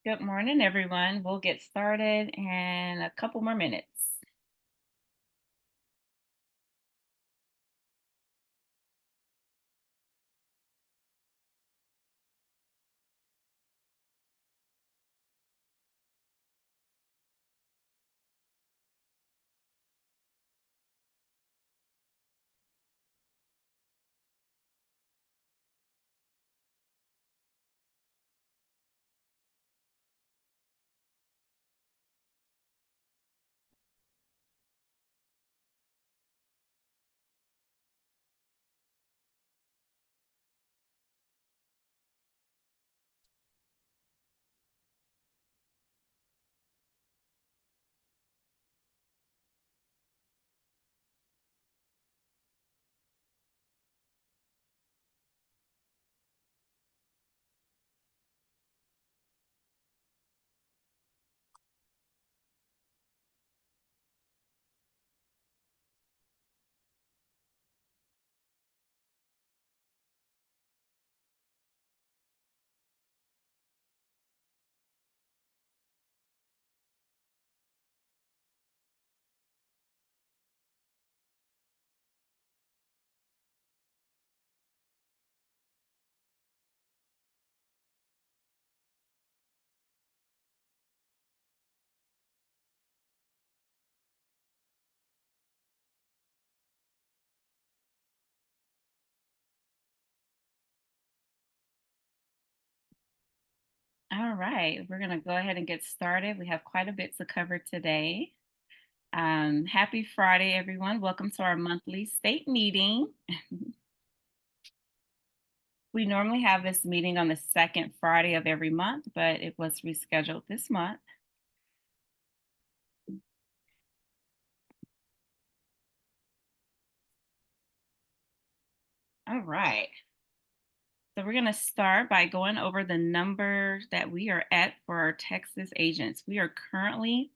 Good morning, everyone. We'll get started in a couple more minutes. All right, we're going to go ahead and get started. We have quite a bit to cover today. Happy Friday, everyone. Welcome to our monthly state meeting. We normally have this meeting on the second Friday of every month, but it was rescheduled this month. All right. So we're going to start by going over the numbers that we are at for our Texas agents. We are currently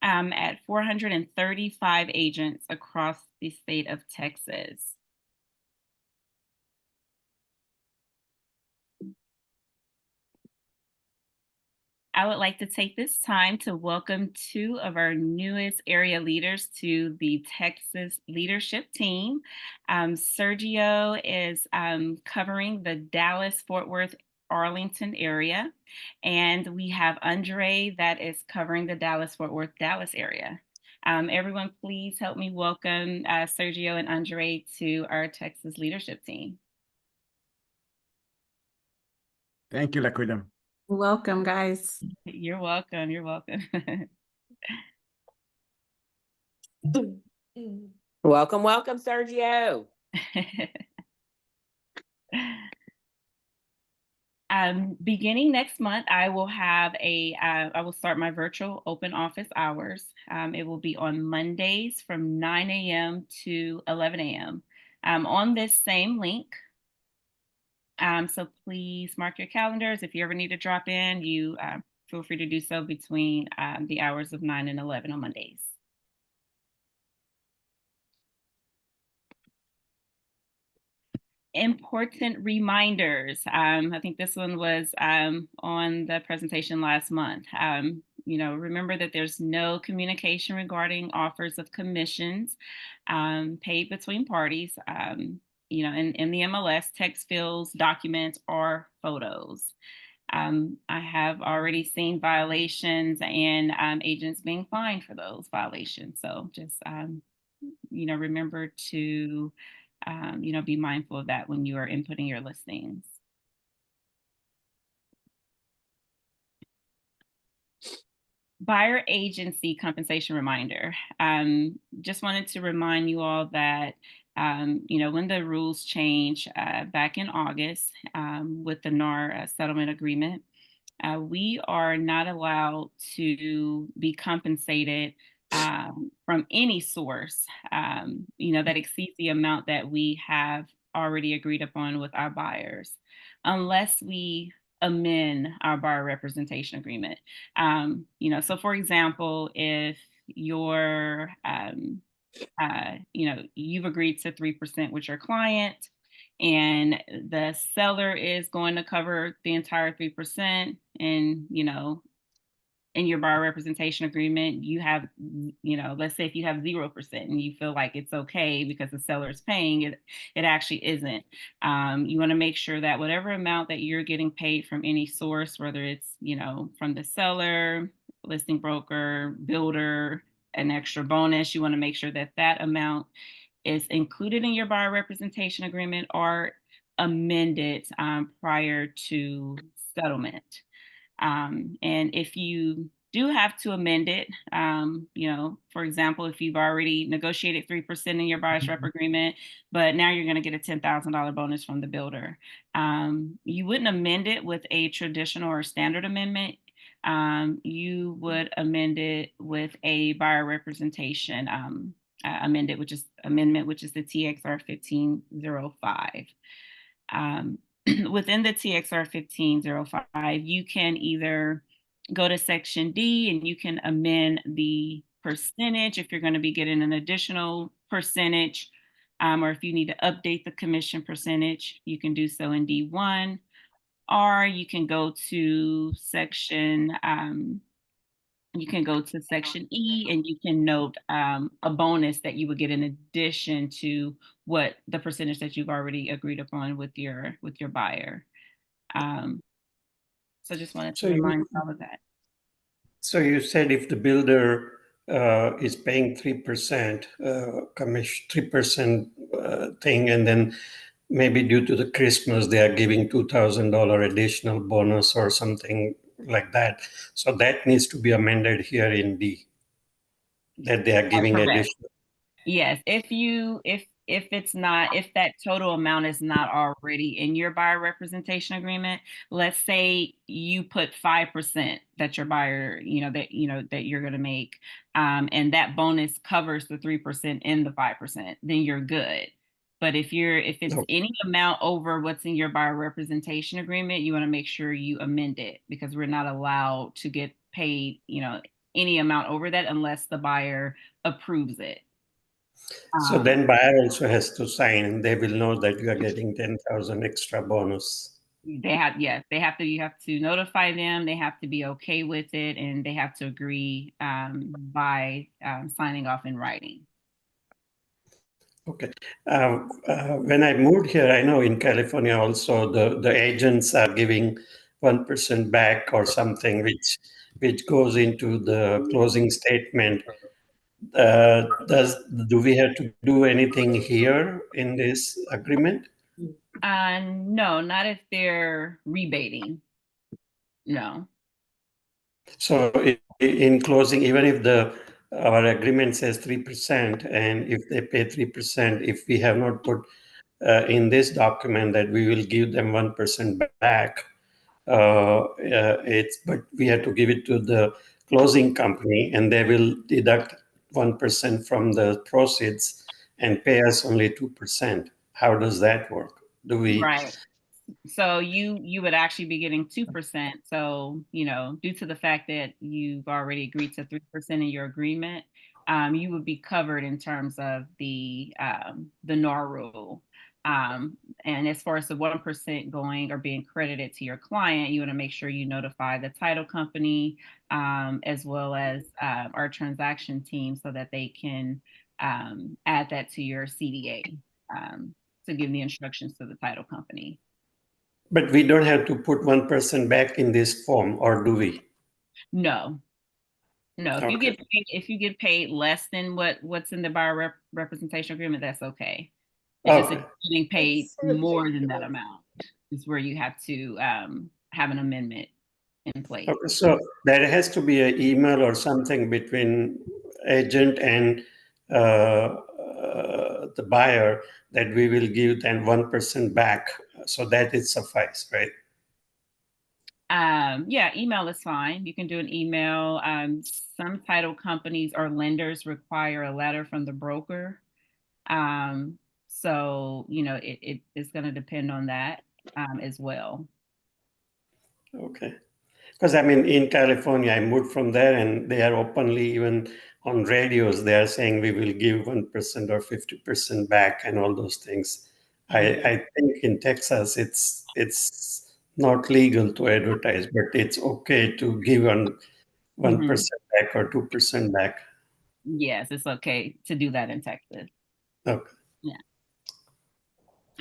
at 435 agents across the state of Texas. I would like to take this time to welcome two of our newest area leaders to the Texas leadership team. Sergio is covering the Dallas, Fort Worth, Arlington area, and we have Andre that is covering the Dallas, Fort Worth, Dallas area. Everyone, please help me welcome Sergio and Andre to our Texas leadership team. Thank you, Laquita. Welcome, guys. You're welcome. You're welcome. Welcome, welcome, Sergio. Beginning next month, I will have I will start my virtual open office hours. It will be on Mondays from 9 a.m. to 11 a.m. On this same link. So please mark your calendars. If you ever need to drop in, you feel free to do so between the hours of 9 and 11 on Mondays. Important reminders. I think this one was on the presentation last month. Remember that there's no communication regarding offers of commissions paid between parties. In the MLS, text fields, documents, or photos. I have already seen violations and agents being fined for those violations. So just, remember to be mindful of that when you are inputting your listings. Buyer agency compensation reminder. Just wanted to remind you all that, when the rules change back in August with the NAR settlement agreement, we are not allowed to be compensated from any source, that exceeds the amount that we have already agreed upon with our buyers, unless we amend our buyer representation agreement. So for example, if you're, you've agreed to 3% with your client, and the seller is going to cover the entire 3%, and in your buyer representation agreement, you have, let's say if you have 0% and you feel like it's okay because the seller is paying it, it actually isn't. You want to make sure that whatever amount that you're getting paid from any source, whether it's, from the seller, listing broker, builder, an extra bonus, you want to make sure that that amount is included in your buyer representation agreement or amended prior to settlement. And if you do have to amend it, for example, if you've already negotiated 3% in your buyer's rep agreement, but now you're going to get a $10,000 bonus from the builder, you wouldn't amend it with a traditional or standard amendment. You would amend it with a buyer representation amendment, which is the TXR 1505. Within the TXR 1505, you can either go to Section D and you can amend the percentage if you're going to be getting an additional percentage, or if you need to update the commission percentage, you can do so in D1, or you can go to Section E and you can note a bonus that you would get in addition to what the percentage that you've already agreed upon with your buyer. So just wanted to remind all of that. So you said if the builder is paying 3% commission, 3% thing, and then maybe due to the Christmas they are giving $2,000 additional bonus or something like that. So that needs to be amended here in D, that they are giving additional. Yes, if that total amount is not already in your buyer representation agreement, let's say you put 5% that your buyer, that you're going to make, and that bonus covers the 3% in the 5%, then you're good. But if it's any amount over what's in your buyer representation agreement, you want to make sure you amend it, because we're not allowed to get paid, any amount over that unless the buyer approves it. So then buyer also has to sign, and they will know that you are getting 10,000 extra bonus. You have to notify them. They have to be okay with it, and they have to agree by signing off in writing. Okay. When I moved here, I know in California also the agents are giving 1% back or something, which goes into the closing statement. Do we have to do anything here in this agreement? No, not if they're rebating. No. So in closing, even if our agreement says 3%, and if they pay 3%, if we have not put in this document that we will give them 1% back, but we have to give it to the closing company, and they will deduct 1% from the proceeds and pay us only 2%. How does that work? Right. So you would actually be getting 2%. So, due to the fact that you've already agreed to 3% in your agreement, you would be covered in terms of the NAR rule. And as far as the 1% going or being credited to your client, you want to make sure you notify the title company, as well as our transaction team, so that they can add that to your CDA to give the instructions to the title company. But we don't have to put 1% back in this form, or do we? No. Okay. If you get paid less than what's in the buyer representation agreement, that's okay. It's just if you're getting paid more than that amount is where you have to have an amendment in place. Okay, so there has to be an email or something between agent and the buyer that we will give them 1% back, so that it suffice, right? Yeah, email is fine. You can do an email. Some title companies or lenders require a letter from the broker. So, it is going to depend on that as well. Okay. Because in California, I moved from there, and they are openly, even on radios, they are saying we will give 1% or 50% back and all those things. I think in Texas, it's not legal to advertise, but it's okay to give on Mhm. 1% back or 2% back. Yes, it's okay to do that in Texas. Okay. Yeah.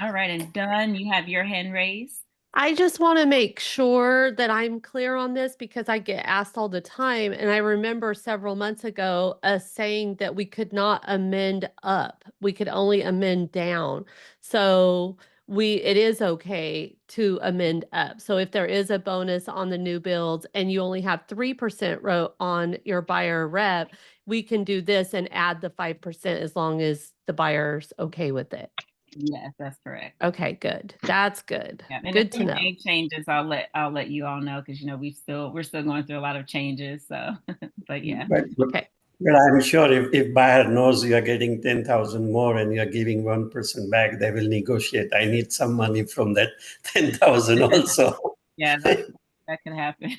All right, and Dunn, you have your hand raised. I just want to make sure that I'm clear on this because I get asked all the time. And I remember several months ago us saying that we could not amend up, we could only amend down. So it is okay to amend up. So if there is a bonus on the new builds and you only have 3% wrote on your buyer rep, we can do this and add the 5% as long as the buyer's okay with it. Yes, that's correct. Okay, good. That's good. Yeah, and Good if to we know. make changes, I'll let you all know because we're still going through a lot of changes. So, but yeah, Okay. But I'm sure if buyer knows you are getting 10,000 more and you're giving 1% back, they will negotiate. I need some money from that 10,000 also. yeah, that could happen.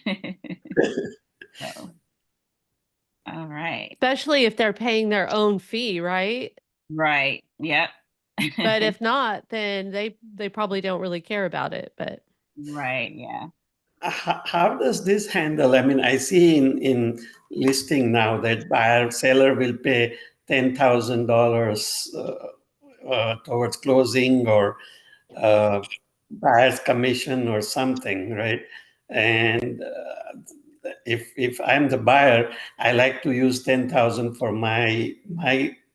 So, all right, Especially if they're paying their own fee, right? right, yep, But if not, then they probably don't really care about it. But right, yeah. How does this handle? I mean, I see in listing now that buyer seller will pay $10,000 towards closing or buyer's commission or something, right? And if I'm the buyer, I like to use 10,000 for my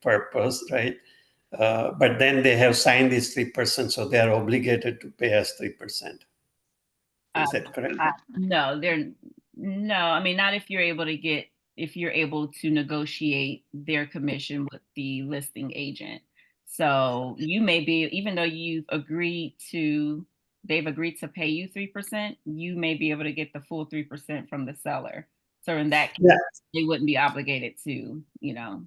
purpose, right? But then they have signed this 3%, so they are obligated to pay us 3%. Is that correct? No, no. I mean, not if you're able to negotiate their commission with the listing agent. So you may be, even though they've agreed to pay you 3%, you may be able to get the full 3% from the seller. So in that case, Yeah. they wouldn't be obligated to, to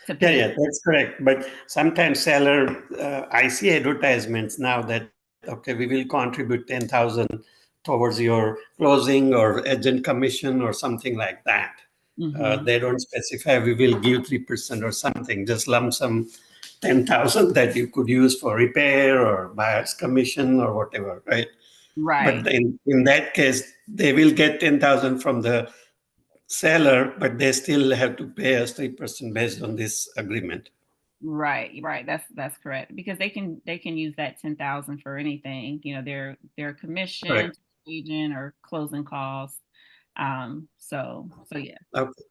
Yeah, pay. yeah, that's correct. But sometimes seller, I see advertisements now that, okay, we will contribute 10,000 towards your closing or agent commission or something like that. Mhm. They don't specify we will give 3% or something, just lump sum 10,000 that you could use for repair or buyer's commission or whatever, right? Right. But in that case, they will get 10,000 from the seller, but they still have to pay us 3% based on this agreement. Right, right. That's correct because they can use that 10,000 for anything. Their commission, Correct. agent, or closing costs. So yeah. Okay.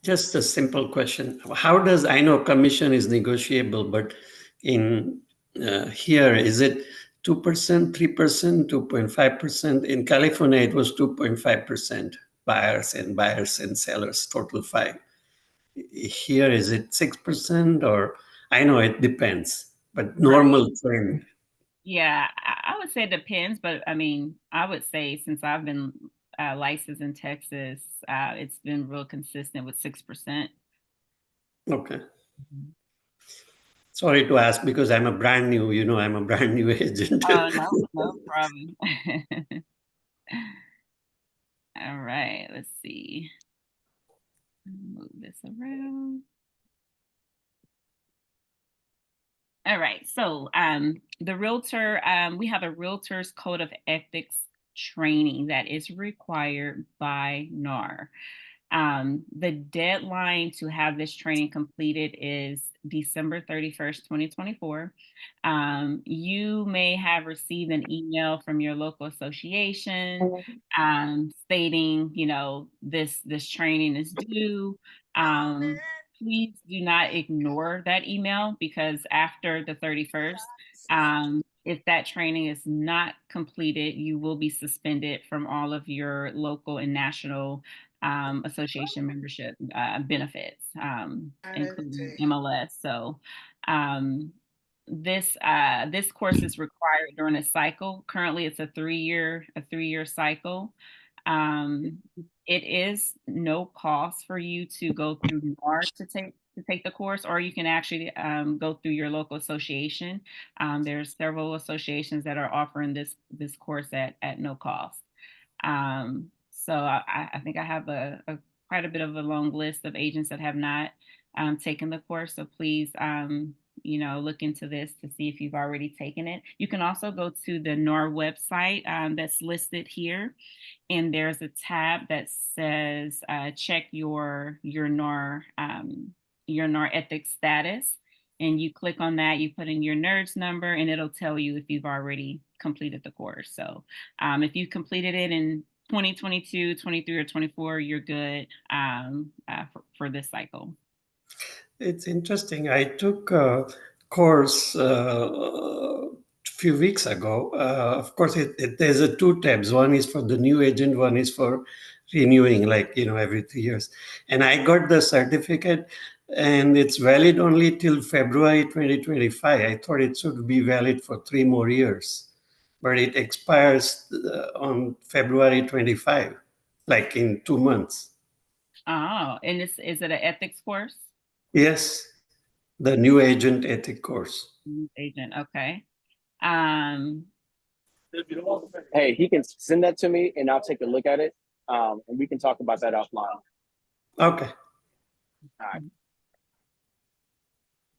Just a simple question. How does, I know commission is negotiable, but in here, is it 2%, 3%, 2.5%? In California, it was 2.5% buyers and sellers, total 5. Here, is it 6% or I know it depends, but normal trend. Yeah, I would say it depends, but I mean, I would say since I've been licensed in Texas, it's been real consistent with 6%. Okay. Sorry to ask because I'm a brand new, I'm a brand new agent. Oh, no problem. All right, let's see. Move this around. All right. So the realtor, we have a realtor's code of ethics training that is required by NAR. The deadline to have this training completed is December 31st, 2024. You may have received an email from your local association stating, this training is due. Please do not ignore that email because after the 31st, if that training is not completed, you will be suspended from all of your local and national association membership benefits, including MLS. So this course is required during a cycle. Currently, it's a 3-year cycle. It is no cost for you to go through NAR to take the course, or you can actually go through your local association. There's several associations that are offering this course at no cost. So I think I have quite a bit of a long list of agents that have not taken the course. So please look into this to see if you've already taken it. You can also go to the NAR website that's listed here, and there's a tab that says check your NAR ethics status. And you click on that, you put in your NERDS number, and it'll tell you if you've already completed the course. So if you completed it in 2022, 23, or 24, you're good for this cycle. It's interesting. I took a course a few weeks ago. Of course, there's two tabs. One is for the new agent, one is for renewing, like, every 3 years. And I got the certificate, and it's valid only till February 2025. I thought it should be valid for 3 more years, but it expires on February 25, like in 2 months. Oh, and is it an ethics course? Yes, the new agent ethic course. Agent, okay. Hey, he can send that to me and I'll take a look at it. And we can talk about that offline. Okay. All right.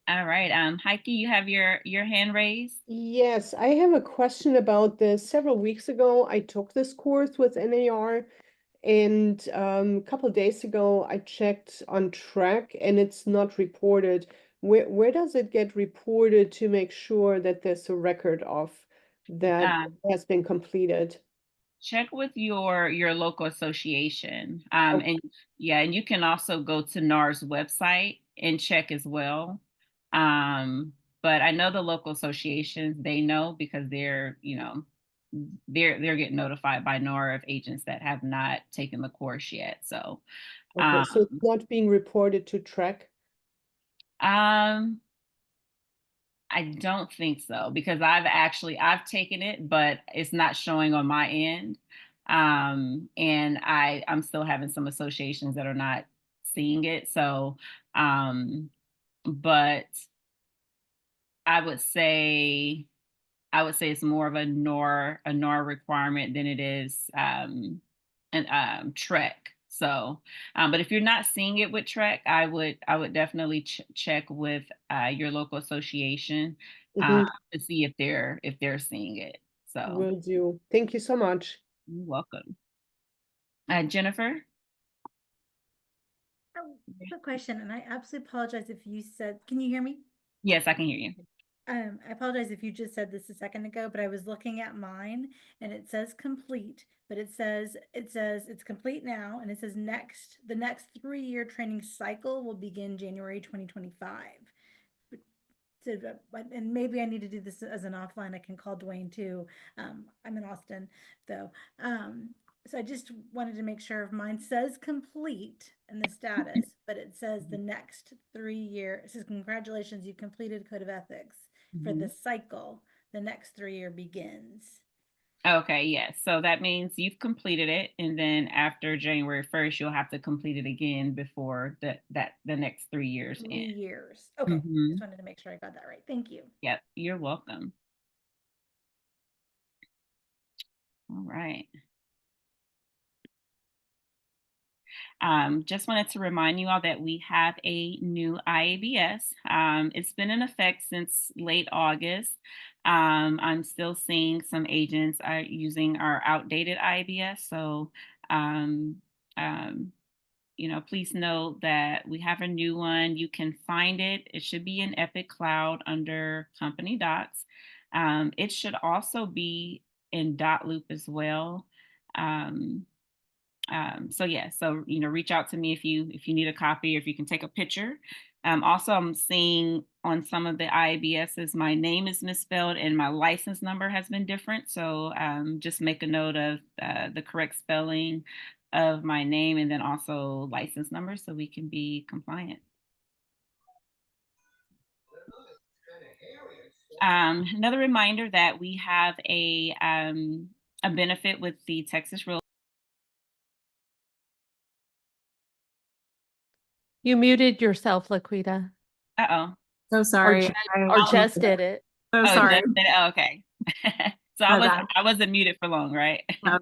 All right. Heike, you have your hand raised. Yes, I have a question about this. Several weeks ago, I took this course with NAR, and a couple of days ago, I checked on Track, and it's not reported. Where does it get reported to make sure that there's a record of that has been completed? Check with your local association. Okay. And you can also go to NAR's website and check as well. But I know the local associations, they know because they're getting notified by NAR of agents that have not taken the course yet. So Okay, so it's not being reported to Track? I don't think so, because I've taken it, but it's not showing on my end. And I'm still having some associations that are not seeing it. So, but I would say it's more of a NAR requirement than it is an Trek. So, but if you're not seeing it with Trek, I would definitely check with your local association to see if they're seeing it. So, Will do. Thank you so much. you're welcome. Jennifer? Quick question, and I absolutely apologize if you said, can you hear me? Yes, I can hear you. I apologize if you just said this a second ago, but I was looking at mine and it says complete, but it says it's complete now, and it says the next 3-year training cycle will begin January 2025. And maybe I need to do this as an offline. I can call Dwayne too. I'm in Austin though. So I just wanted to make sure mine says complete in the status, but it says the next 3 year. It says congratulations, you completed Code of Ethics for the cycle. The next 3-year begins. Okay, yes. So that means you've completed it, and then after January 1st, you'll have to complete it again before the next 3 years 3 end. years. Okay, just wanted to make sure I got that right. Thank you. Yep, you're welcome. All right. Just wanted to remind you all that we have a new IABS. It's been in effect since late August. I'm still seeing some agents are using our outdated IABS. So, please note that we have a new one. You can find it. It should be in Epic Cloud under Company Docs. It should also be in dotloop as well. So reach out to me if you need a copy, or if you can take a picture. Also, I'm seeing on some of the IABSs, my name is misspelled and my license number has been different. So just make a note of the correct spelling of my name and then also license number so we can be compliant. Another reminder that we have a benefit with the Texas Real. You muted yourself, Laquita. Uh-oh. So sorry. Or Jess did it. So sorry. Okay. So I wasn't muted for long, right? No.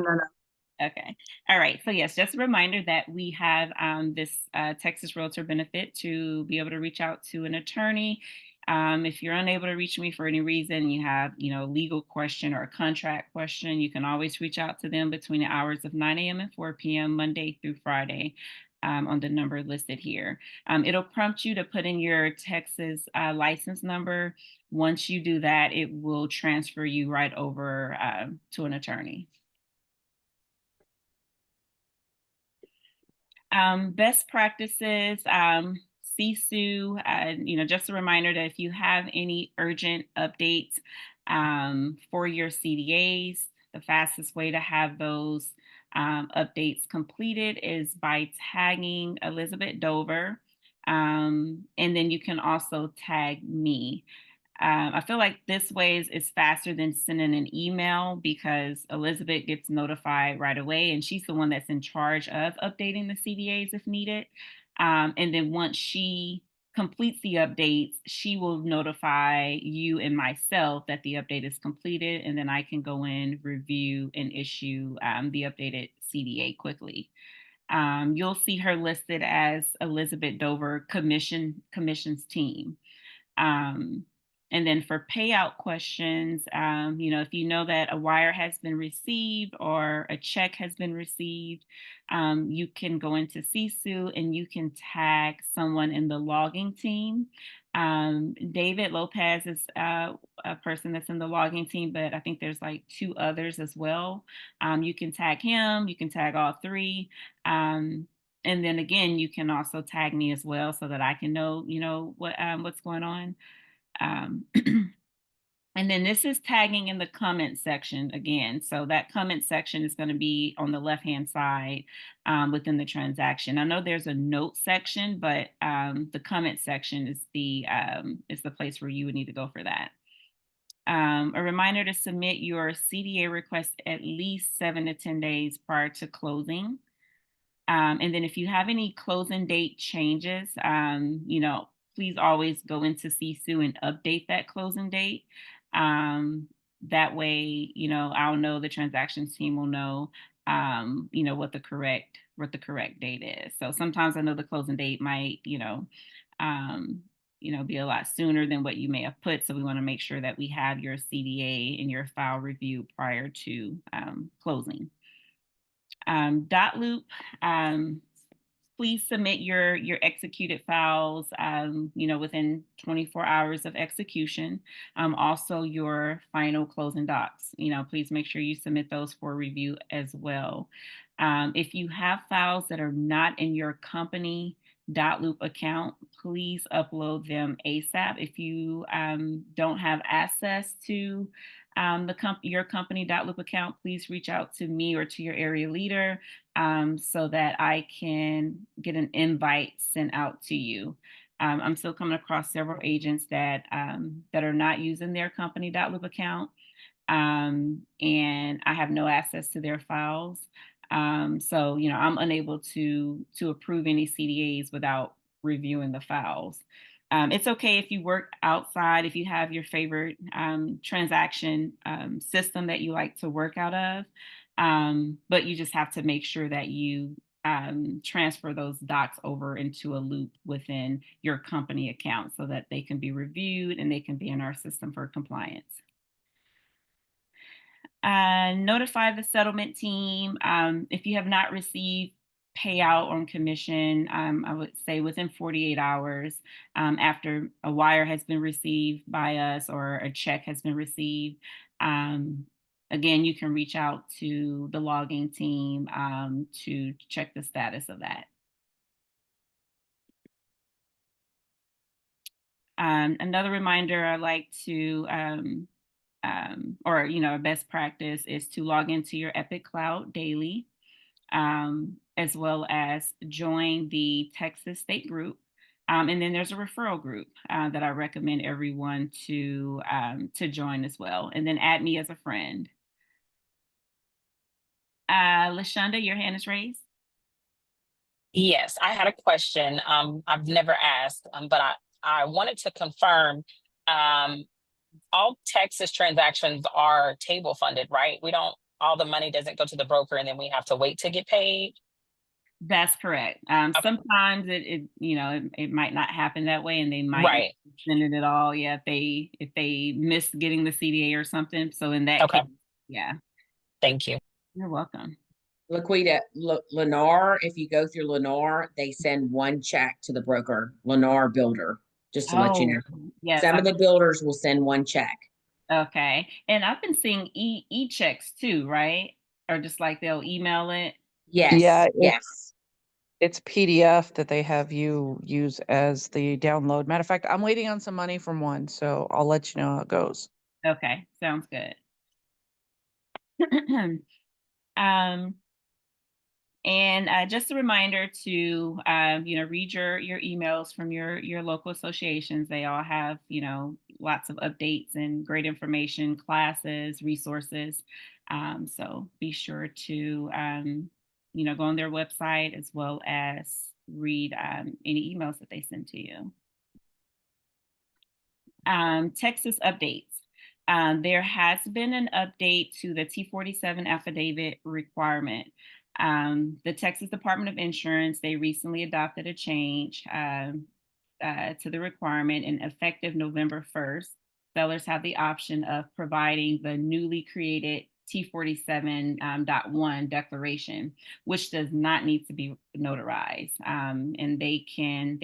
Okay. All right. So yes, just a reminder that we have this Texas Realtor benefit to be able to reach out to an attorney If you're unable to reach me for any reason, you have, a legal question or a contract question, you can always reach out to them between the hours of 9 a.m. and 4 p.m. Monday through Friday on the number listed here. It'll prompt you to put in your Texas license number. Once you do that, it will transfer you right over to an attorney. Best practices, CSU, just a reminder that if you have any urgent updates for your CDAs, the fastest way to have those updates completed is by tagging Elizabeth Dover. And then you can also tag me. I feel like this way is faster than sending an email because Elizabeth gets notified right away and she's the one that's in charge of updating the CDAs if needed. And then once she completes the updates, she will notify you and myself that the update is completed, and then I can go in, review, and issue the updated CDA quickly. You'll see her listed as Elizabeth Dover commissions team. And then for payout questions, if you know that a wire has been received or a check has been received, you can go into CSU and you can tag someone in the logging team. David Lopez is a person that's in the logging team, but I think there's like 2 others as well. You can tag him, you can tag all 3. And then again, you can also tag me as well so that I can know, what's going on. And then this is tagging in the comment section again. So that comment section is going to be on the left-hand side within the transaction. I know there's a note section, but the comment section is the place where you would need to go for that. A reminder to submit your CDA request at least 7 to 10 days prior to closing. And then if you have any closing date changes, please always go into CSU and update that closing date. That way, I'll know, the transactions team will know, what the correct date is. So sometimes I know the closing date might, be a lot sooner than what you may have put. So we want to make sure that we have your CDA and your file review prior to closing. .loop, please submit your executed files, within 24 hours of execution. Also your final closing docs, please make sure you submit those for review as well. If you have files that are not in your company .loop account, please upload them ASAP. If you don't have access to your company .loop account, please reach out to me or to your area leader so that I can get an invite sent out to you. I'm still coming across several agents that are not using their company .loop account, and I have no access to their files. So, I'm unable to approve any CDAs without reviewing the files. It's okay if you work outside, if you have your favorite transaction system that you like to work out of, but you just have to make sure that you transfer those docs over into a loop within your company account so that they can be reviewed and they can be in our system for compliance. Notify the settlement team. If you have not received payout on commission, I would say within 48 hours after a wire has been received by us or a check has been received. Again, you can reach out to the logging team to check the status of that. Another reminder I like to a best practice is to log into your Epic Cloud daily, as well as join the Texas State Group. And then there's a referral group that I recommend everyone to join as well. And then add me as a friend. LaShonda, your hand is raised. Yes, I had a question. I've never asked, but I wanted to confirm all Texas transactions are table funded, right? All the money doesn't go to the broker and then we have to wait to get paid. That's correct. Sometimes it might not happen that way, and they might Right. send it all. Yeah, if they miss getting the CDA or something. So in that Okay. case, yeah, Thank you. you're welcome. Laquita, Lennar, if you go through Lennar, they send one check to the broker, Lennar Builder, just to let you know. Yes. Some of the builders will send one check. Okay. And I've been seeing e-checks too, right? Or just like they'll email it. Yes. Yeah, Yes. it's PDF that they have you use as the download. Matter of fact, I'm waiting on some money from one, so I'll let you know how it goes. Okay, sounds good. And just a reminder to read your emails from your local associations. They all have lots of updates and great information, classes, resources. So be sure to go on their website as well as read any emails that they send to you. Texas updates. There has been an update to the T47 affidavit requirement. The Texas Department of Insurance, they recently adopted a change to the requirement, and effective November 1st, sellers have the option of providing the newly created T47.1 declaration, which does not need to be notarized. And they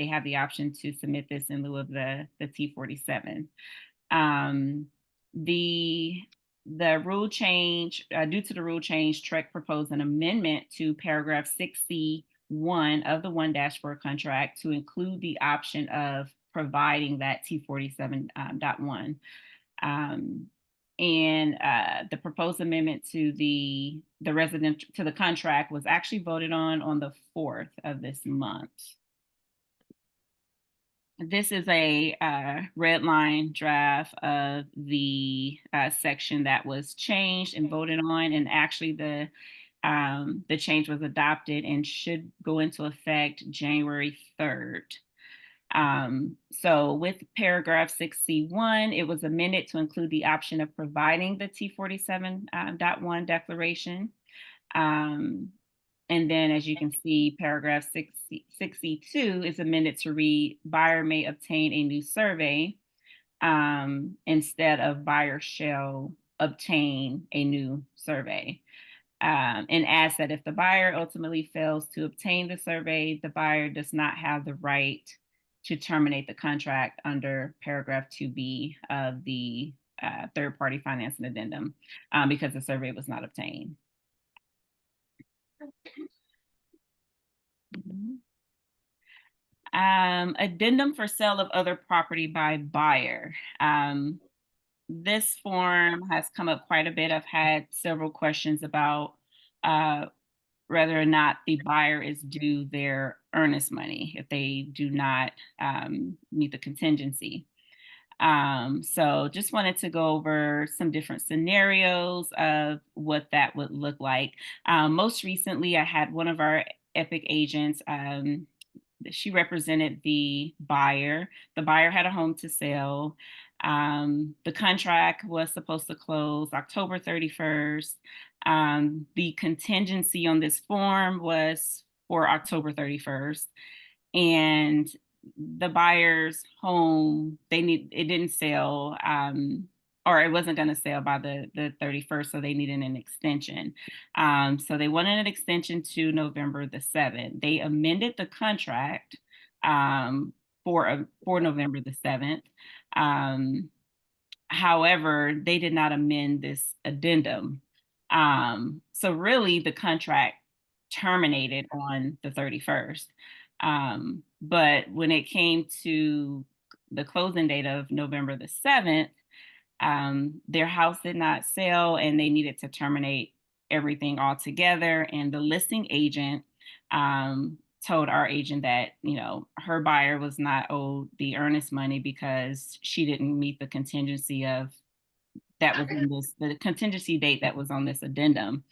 have the option to submit this in lieu of the T47. The rule change, due to the rule change, TREC proposed an amendment to paragraph 6C1 of the 1-4 contract to include the option of providing that T47.1. And the proposed amendment to the contract was actually voted on the 4th of this month. This is a red line draft of the section that was changed and voted on, and actually the change was adopted and should go into effect January 3rd. So with paragraph 6C1, it was amended to include the option of providing the T47.1 declaration. And then, as you can see, paragraph 6C2 is amended to read, buyer may obtain a new survey instead of buyer shall obtain a new survey. And adds that if the buyer ultimately fails to obtain the survey, the buyer does not have the right to terminate the contract under paragraph 2B of the third-party financing addendum because the survey was not obtained. Addendum for sale of other property by buyer. This form has come up quite a bit. I've had several questions about whether or not the buyer is due their earnest money if they do not meet the contingency. So just wanted to go over some different scenarios of what that would look like. Most recently, I had one of our Epic agents. She represented the buyer. The buyer had a home to sell. The contract was supposed to close October 31st. The contingency on this form was for October 31st. And the buyer's home, it didn't sell, or it wasn't going to sell by the 31st, so they needed an extension. So they wanted an extension to November the 7th. They amended the contract for November the 7th. However, they did not amend this addendum. So really, the contract terminated on the 31st. But when it came to the closing date of November the 7th, their house did not sell and they needed to terminate everything altogether. And the listing agent told our agent that, her buyer was not owed the earnest money because she didn't meet the contingency that was in the contingency date that was on this addendum.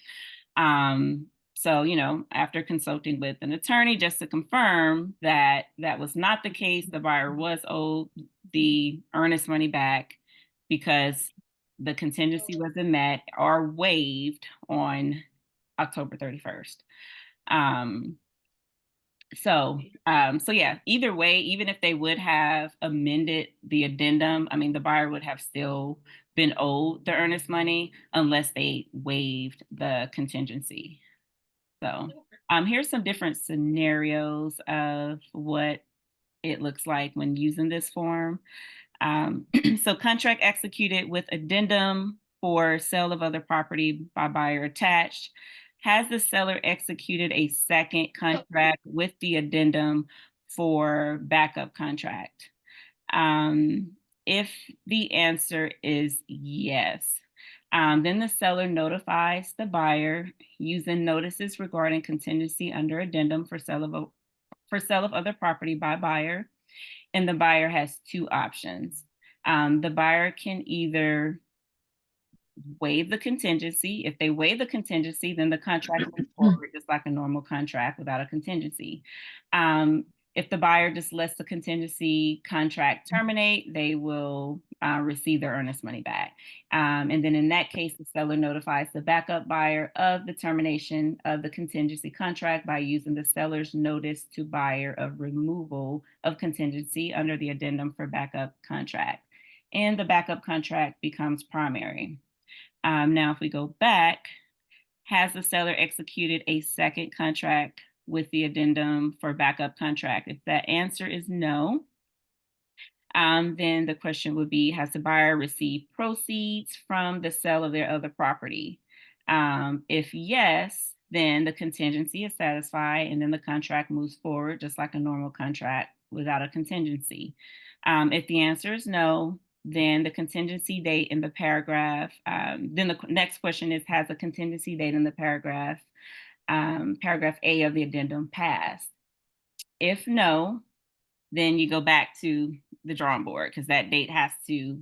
So, after consulting with an attorney just to confirm that that was not the case, the buyer was owed the earnest money back because the contingency wasn't met or waived on October 31st. So yeah, either way, even if they would have amended the addendum, I mean, the buyer would have still been owed the earnest money unless they waived the contingency. So here's some different scenarios of what it looks like when using this form. So contract executed with addendum for sale of other property by buyer attached. Has the seller executed a second contract with the addendum for backup contract? If the answer is yes, then the seller notifies the buyer using notices regarding contingency under addendum for sale of other property by buyer. And the buyer has two options. The buyer can either waive the contingency. If they waive the contingency, then the contract moves forward just like a normal contract without a contingency. If the buyer just lets the contingency contract terminate, they will receive their earnest money back. And then in that case, the seller notifies the backup buyer of the termination of the contingency contract by using the seller's notice to buyer of removal of contingency under the addendum for backup contract. And the backup contract becomes primary. Now, if we go back, has the seller executed a second contract with the addendum for backup contract? If that answer is no, then the question would be, has the buyer received proceeds from the sale of their other property? If yes, then the contingency is satisfied and then the contract moves forward just like a normal contract without a contingency. If the answer is no, then the contingency date in the paragraph, then the next question is, has the contingency date in the paragraph A of the addendum passed? If no, then you go back to the drawing board because that date has to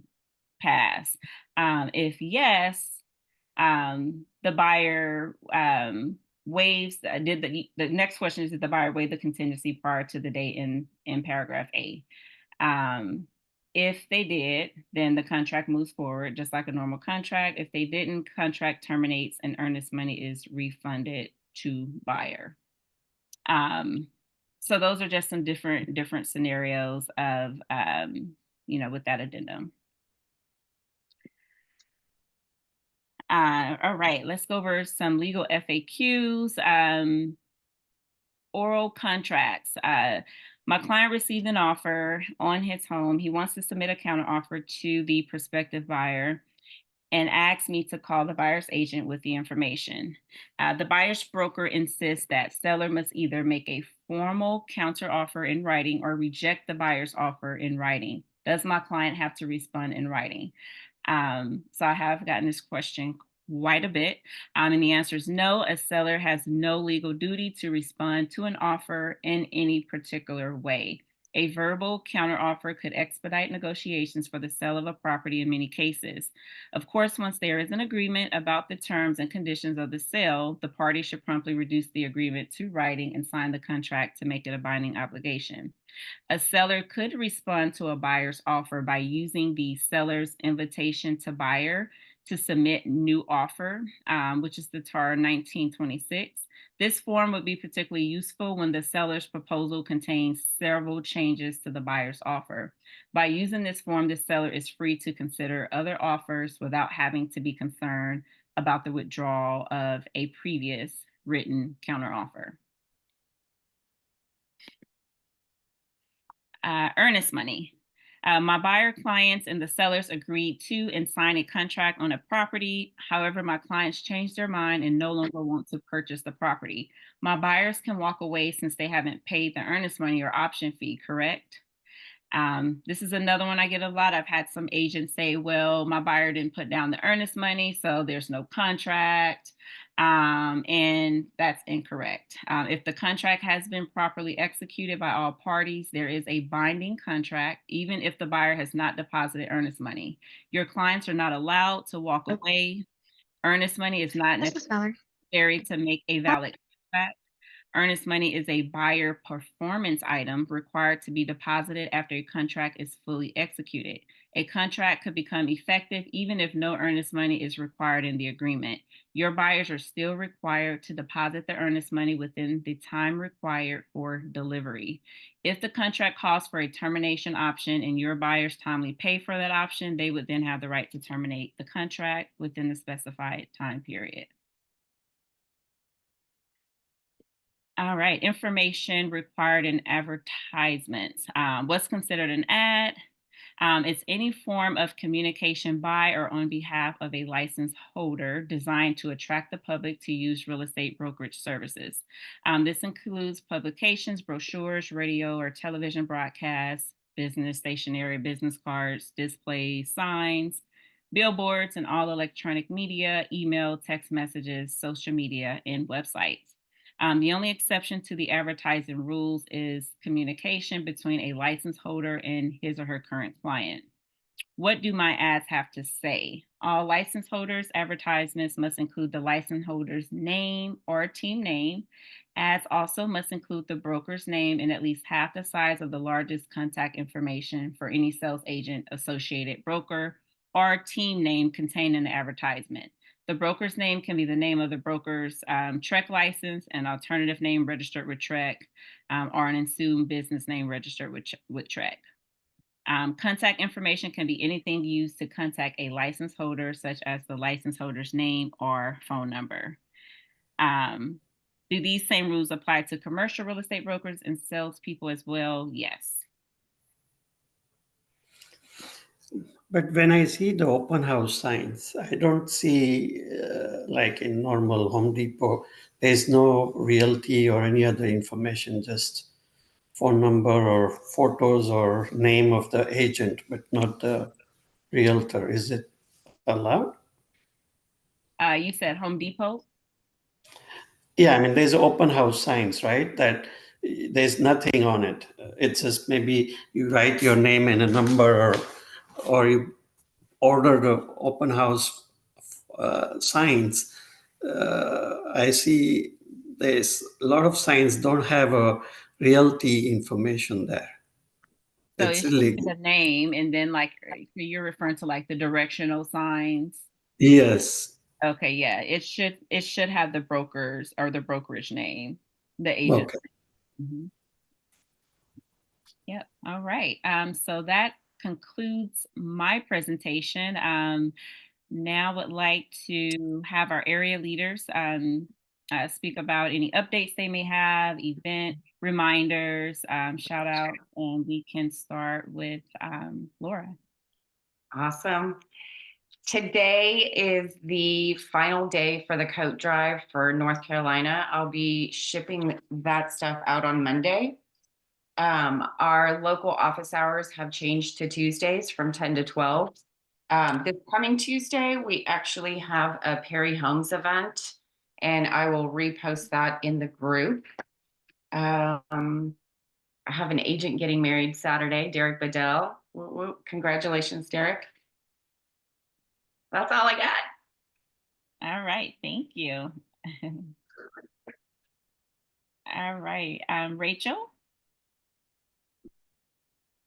pass. If yes, the buyer waives, the next question is, did the buyer waive the contingency prior to the date in paragraph A? If they did, then the contract moves forward just like a normal contract. If they didn't, contract terminates and earnest money is refunded to buyer. So those are just some different scenarios of, with that addendum. All right, let's go over some legal FAQs. Oral contracts. My client received an offer on his home. He wants to submit a counteroffer to the prospective buyer and asked me to call the buyer's agent with the information. The buyer's broker insists that seller must either make a formal counteroffer in writing or reject the buyer's offer in writing. Does my client have to respond in writing? So I have gotten this question quite a bit. And the answer is no. A seller has no legal duty to respond to an offer in any particular way. A verbal counteroffer could expedite negotiations for the sale of a property in many cases. Of course, once there is an agreement about the terms and conditions of the sale, the party should promptly reduce the agreement to writing and sign the contract to make it a binding obligation. A seller could respond to a buyer's offer by using the seller's invitation to buyer to submit new offer, which is the TAR 1926. This form would be particularly useful when the seller's proposal contains several changes to the buyer's offer. By using this form, the seller is free to consider other offers without having to be concerned about the withdrawal of a previous written counteroffer. Earnest money. My buyer clients and the sellers agreed to and sign a contract on a property. However, my clients changed their mind and no longer want to purchase the property. My buyers can walk away since they haven't paid the earnest money or option fee, correct? This is another one I get a lot. I've had some agents say, well, my buyer didn't put down the earnest money, so there's no contract. And that's incorrect. If the contract has been properly executed by all parties, there is a binding contract, even if the buyer has not deposited earnest money. Your clients are not allowed to walk away. Earnest money is not necessary to make a valid contract. Earnest money is a buyer performance item required to be deposited after a contract is fully executed. A contract could become effective even if no earnest money is required in the agreement. Your buyers are still required to deposit the earnest money within the time required for delivery. If the contract calls for a termination option and your buyers timely pay for that option, they would then have the right to terminate the contract within the specified time period. All right, information required in advertisements. What's considered an ad? It's any form of communication by or on behalf of a license holder designed to attract the public to use real estate brokerage services. This includes publications, brochures, radio or television broadcasts, business stationery, business cards, displays, signs, billboards, and all electronic media, email, text messages, social media, and websites. The only exception to the advertising rules is communication between a license holder and his or her current client. What do my ads have to say? All license holders' advertisements must include the license holder's name or team name. Ads also must include the broker's name and at least half the size of the largest contact information for any sales agent, associated broker, or team name contained in the advertisement. The broker's name can be the name of the broker's TREC license, an alternative name registered with TREC, or an assumed business name registered with TREC. Contact information can be anything used to contact a license holder, such as the license holder's name or phone number. Do these same rules apply to commercial real estate brokers and salespeople as well? Yes. But when I see the open house signs, I don't see like in normal Home Depot, there's no realty or any other information, just phone number or photos or name of the agent, but not the realtor. Is it allowed? You said Home Depot? Yeah, I mean, there's open house signs, right? That there's nothing on it. It's just maybe you write your name and a number, or you order the open house signs. I see there's a lot of signs don't have a realty information there. So It's it's illegal. the name, and then like you're referring to like the directional signs. Yes. Okay, yeah, it should have the broker's or the brokerage name, the agent. Okay. Mhm. Yep. All right. So that concludes my presentation. Now would like to have our area leaders speak about any updates they may have, event reminders, shout out, and we can start with Laura. Awesome. Today is the final day for the coat drive for North Carolina. I'll be shipping that stuff out on Monday. Our local office hours have changed to Tuesdays from 10 to 12. This coming Tuesday, we actually have a Perry Homes event, and I will repost that in the group. I have an agent getting married Saturday, Derek Bedell. Woo woo. Congratulations, Derek. That's all I got. All right, thank you. All right, Rachel.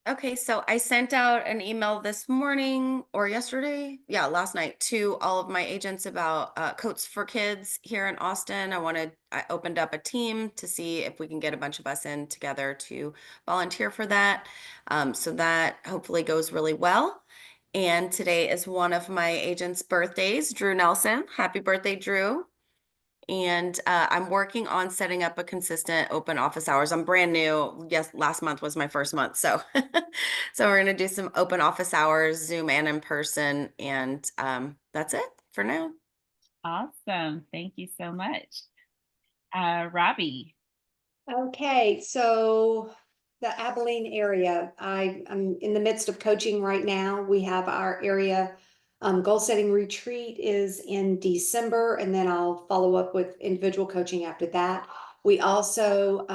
Okay, so I sent out an email this morning or yesterday, last night, to all of my agents about Coats for Kids here in Austin. I opened up a team to see if we can get a bunch of us in together to volunteer for that. So that hopefully goes really well. And today is one of my agents' birthdays, Drew Nelson. Happy birthday, Drew. And I'm working on setting up a consistent open office hours. I'm brand new. Yes, last month was my first month. So so we're going to do some open office hours, Zoom and in person. And that's it for now. Awesome. Thank you so much. Robbie. Okay, so the Abilene area, I'm in the midst of coaching right now. We have our area goal setting retreat is in December, and then I'll follow up with individual coaching after that. We also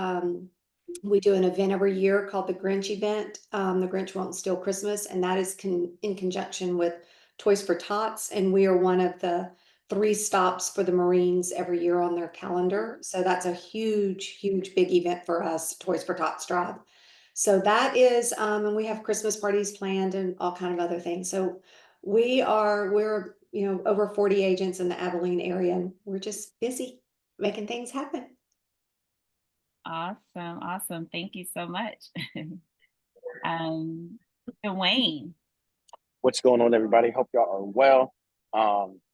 we do an event every year called the Grinch event. The Grinch Won't Steal Christmas, and that is in conjunction with Toys for Tots, and we are one of the 3 stops for the Marines every year on their calendar. So that's a huge, huge big event for us, Toys for Tots Drive. So that is, and we have Christmas parties planned and all kind of other things. So we're, over 40 agents in the Abilene area, and we're just busy making things happen. Awesome. Awesome. Thank you so much. Dwayne. What's going on, everybody? Hope y'all are well.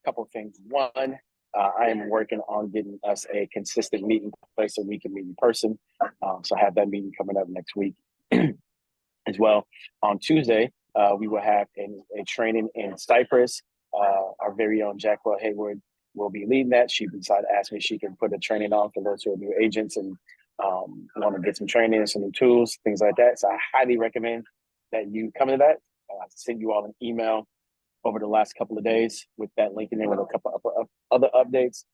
Couple of things. One, I am working on getting us a consistent meeting place so we can meet in person. So I have that meeting coming up next week as well. On Tuesday, we will have a training in Cypress. Our very own Jacqueline Hayward will be leading that. She decided to ask me if she can put a training on for those who are new agents and want to get some training and some new tools, things like that. So I highly recommend that you come to that. I send you all an email over the last couple of days with that link in there with a couple of other updates.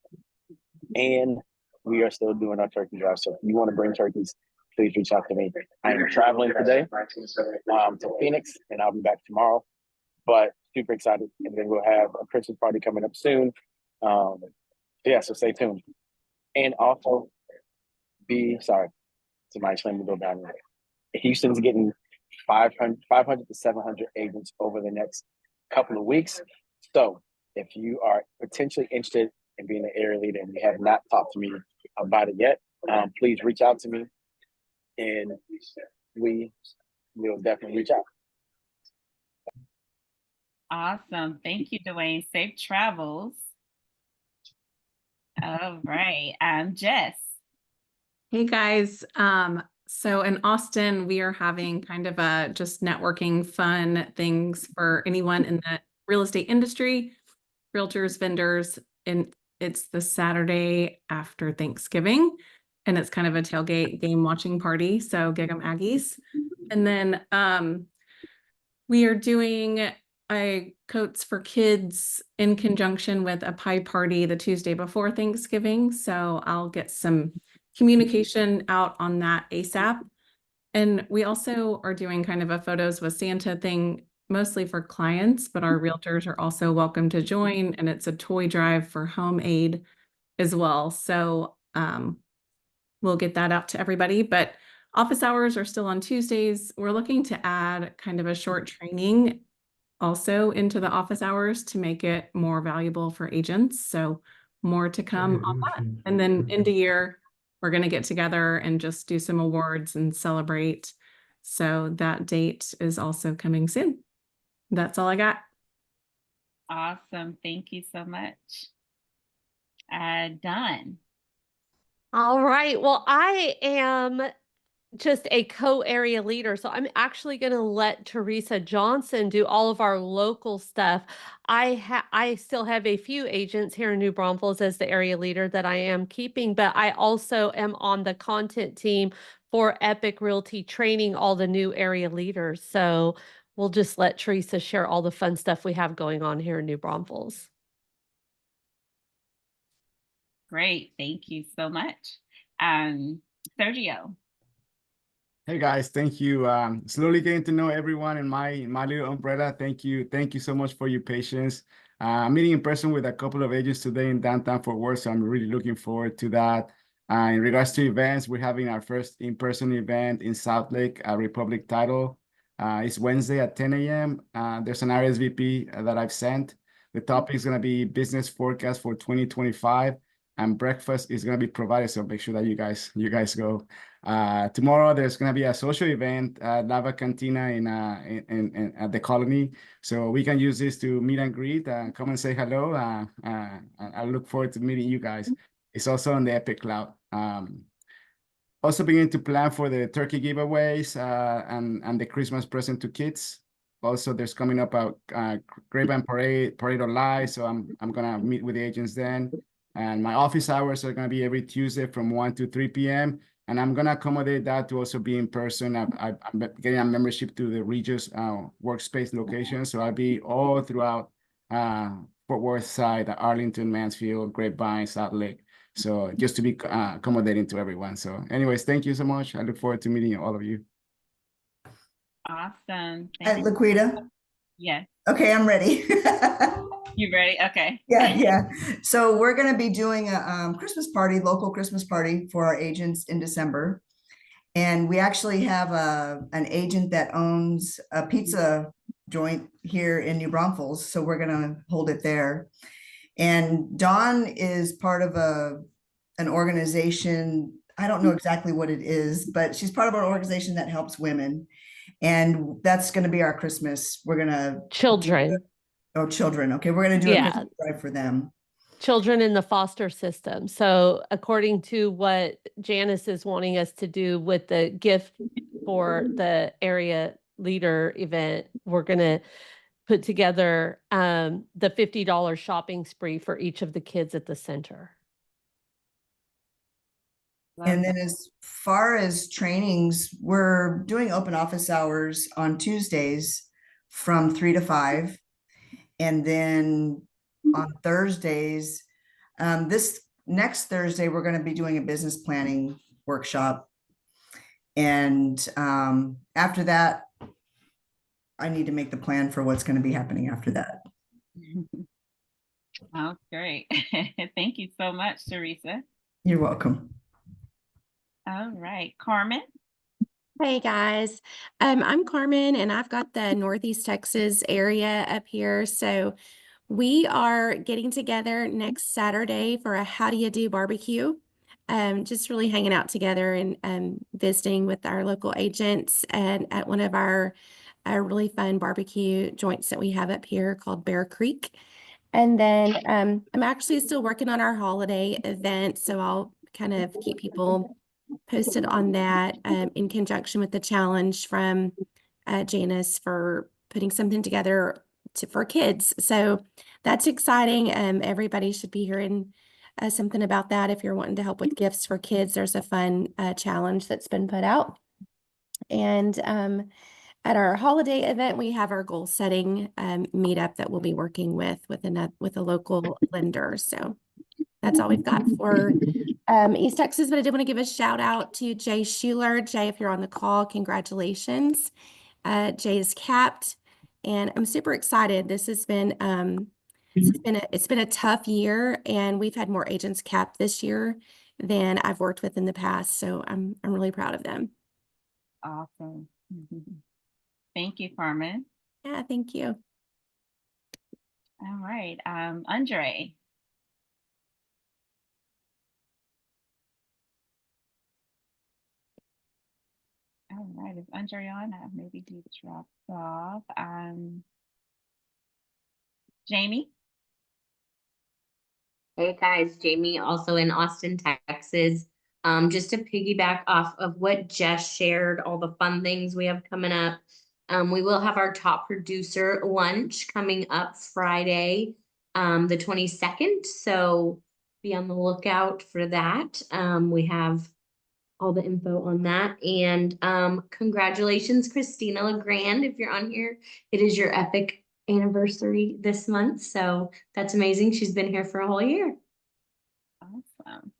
And we are still doing our turkey drive. So if you want to bring turkeys, please reach out to me. I am traveling today to Phoenix, and I'll be back tomorrow. But super excited. And then we'll have a Christmas party coming up soon. Yeah, so stay tuned. And also, somebody slammed the door down there. Houston's getting 500 to 700 agents over the next couple of weeks. So if you are potentially interested in being an area leader and you have not talked to me about it yet, please reach out to me and we will definitely reach out. Awesome. Thank you, Dwayne. Safe travels. All right. Jess. Hey guys. So in Austin, we are having kind of a just networking fun things for anyone in the real estate industry, realtors, vendors, and it's the Saturday after Thanksgiving, and it's kind of a tailgate game watching party. So Gig 'em Aggies. And then we are doing a Coats for Kids in conjunction with a pie party the Tuesday before Thanksgiving. So I'll get some communication out on that ASAP. And we also are doing kind of a photos with Santa thing, mostly for clients, but our realtors are also welcome to join. And it's a toy drive for Home Aid as well. So we'll get that out to everybody. But office hours are still on Tuesdays. We're looking to add kind of a short training also into the office hours to make it more valuable for agents. So more to come on that. And then end of year, we're going to get together and just do some awards and celebrate. So that date is also coming soon. That's all I got. Awesome. Thank you so much. Done. All right. Well, I am just a co-area leader. So I'm actually going to let Teresa Johnson do all of our local stuff. I still have a few agents here in New Braunfels as the area leader that I am keeping, but I also am on the content team for Epic Realty, training all the new area leaders. So we'll just let Teresa share all the fun stuff we have going on here in New Braunfels. Great. Thank you so much. Sergio. Hey guys, thank you. Slowly getting to know everyone in my little umbrella. Thank you so much for your patience. I'm meeting in person with a couple of agents today in downtown Fort Worth, so I'm really looking forward to that. In regards to events, we're having our first in-person event in South Lake, Republic Title. It's Wednesday at 10 a.m. There's an RSVP that I've sent. The topic is going to be business forecast for 2025. And breakfast is going to be provided, so make sure that you guys go. Tomorrow there's going to be a social event at Lava Cantina in at the Colony, so we can use this to meet and greet. Come and say hello. I look forward to meeting you guys. It's also on the Epic Cloud. Also beginning to plan for the turkey giveaways and the Christmas present to kids. Also, there's coming up a Grapevine Parade Live, so I'm gonna meet with the agents then. And my office hours are going to be every Tuesday from 1 to 3 p.m. And I'm going to accommodate that to also be in person. I'm getting a membership to the Regis workspace location. So I'll be all throughout Fort Worth side, Arlington, Mansfield, Grapevine, South Lake. So just to be accommodating to everyone. So anyways, thank you so much. I look forward to meeting all of you. Awesome. Laquita? Yes. Okay, I'm ready. You ready? Okay. Yeah. So we're going to be doing a Christmas party, local Christmas party for our agents in December. And we actually have an agent that owns a pizza joint here in New Braunfels, so we're gonna hold it there. And Dawn is part of an organization. I don't know exactly what it is, but she's part of an organization that helps women. And that's gonna be our Christmas. We're gonna Children. Oh, children. Okay, we're gonna do a Yeah. Christmas drive for them. Children in the foster system. So according to what Janice is wanting us to do with the gift for the area leader event, we're going to put together the $50 shopping spree for each of the kids at the center. And then as far as trainings, we're doing open office hours on Tuesdays from 3 to 5. And then on Thursdays, this next Thursday, we're going to be doing a business planning workshop. And after that, I need to make the plan for what's going to be happening after that. Oh, great. Thank you so much, Teresa. You're welcome. All right, Carmen. Hey guys, I'm Carmen and I've got the Northeast Texas area up here. So we are getting together next Saturday for a How Do You Do barbecue. Just really hanging out together and visiting with our local agents and at one of our really fun barbecue joints that we have up here called Bear Creek. And then I'm actually still working on our holiday event, so I'll kind of keep people posted on that in conjunction with the challenge from Janice for putting something together for kids. So that's exciting. Everybody should be hearing something about that. If you're wanting to help with gifts for kids, there's a fun challenge that's been put out. And at our holiday event, we have our goal setting meetup that we'll be working with a local lender. So that's all we've got for East Texas, but I did want to give a shout out to Jay Schuler. Jay, if you're on the call, congratulations. Jay is capped, and I'm super excited. This has been it's been a tough year, and we've had more agents capped this year than I've worked with in the past. So I'm really proud of them. Awesome. Thank you, Carmen. Yeah, thank you. All right, Andre. All right, is Andre on? Maybe he dropped off. Jamie? Hey guys, Jamie, also in Austin, Texas. Just to piggyback off of what Jess shared, all the fun things we have coming up. We will have our top producer lunch coming up Friday, the 22nd. So be on the lookout for that. We have all the info on that. And congratulations, Christina LeGrand, if you're on here. It is your epic anniversary this month. So that's amazing. She's been here for a whole year. Awesome.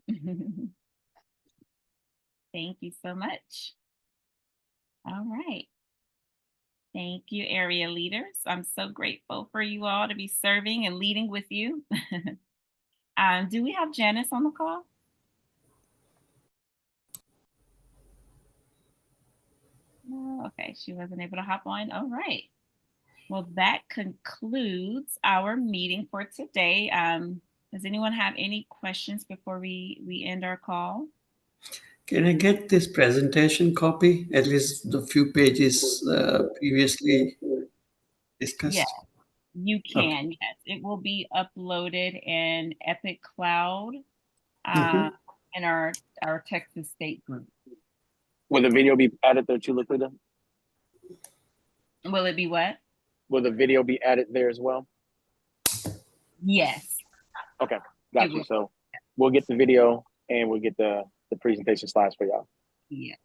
Thank you so much. All right. Thank you, area leaders. I'm so grateful for you all to be serving and leading with you. Do we have Janice on the call? No, okay, she wasn't able to hop on. All right. Well, that concludes our meeting for today. Does anyone have any questions before we end our call? Can I get this presentation copy, at least the few pages previously discussed? Yes, you can. Okay. Yes, it will be uploaded in Epic Cloud in our Texas State group. Will the video be added there too, Laquita? Will it be what? Will the video be added there as well? Yes. Okay, got you. So we'll get the video and we'll get the presentation slides for y'all. Yeah.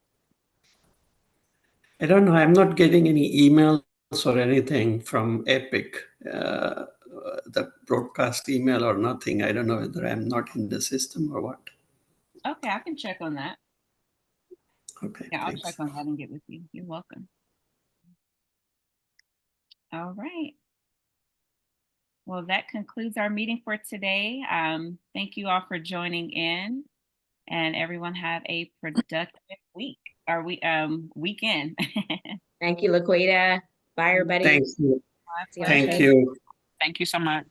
I don't know. I'm not getting any emails or anything from Epic, the broadcast email or nothing. I don't know whether I'm not in the system or what. Okay, I can check on that. Okay. Yeah, thanks. I'll check on that and get with you. You're welcome. All right. Well, that concludes our meeting for today. Thank you all for joining in, and everyone have a productive week. our weekend. Thank you, Laquita. Bye, everybody. Thank you. See y'all Thank later. you. Thank you so much.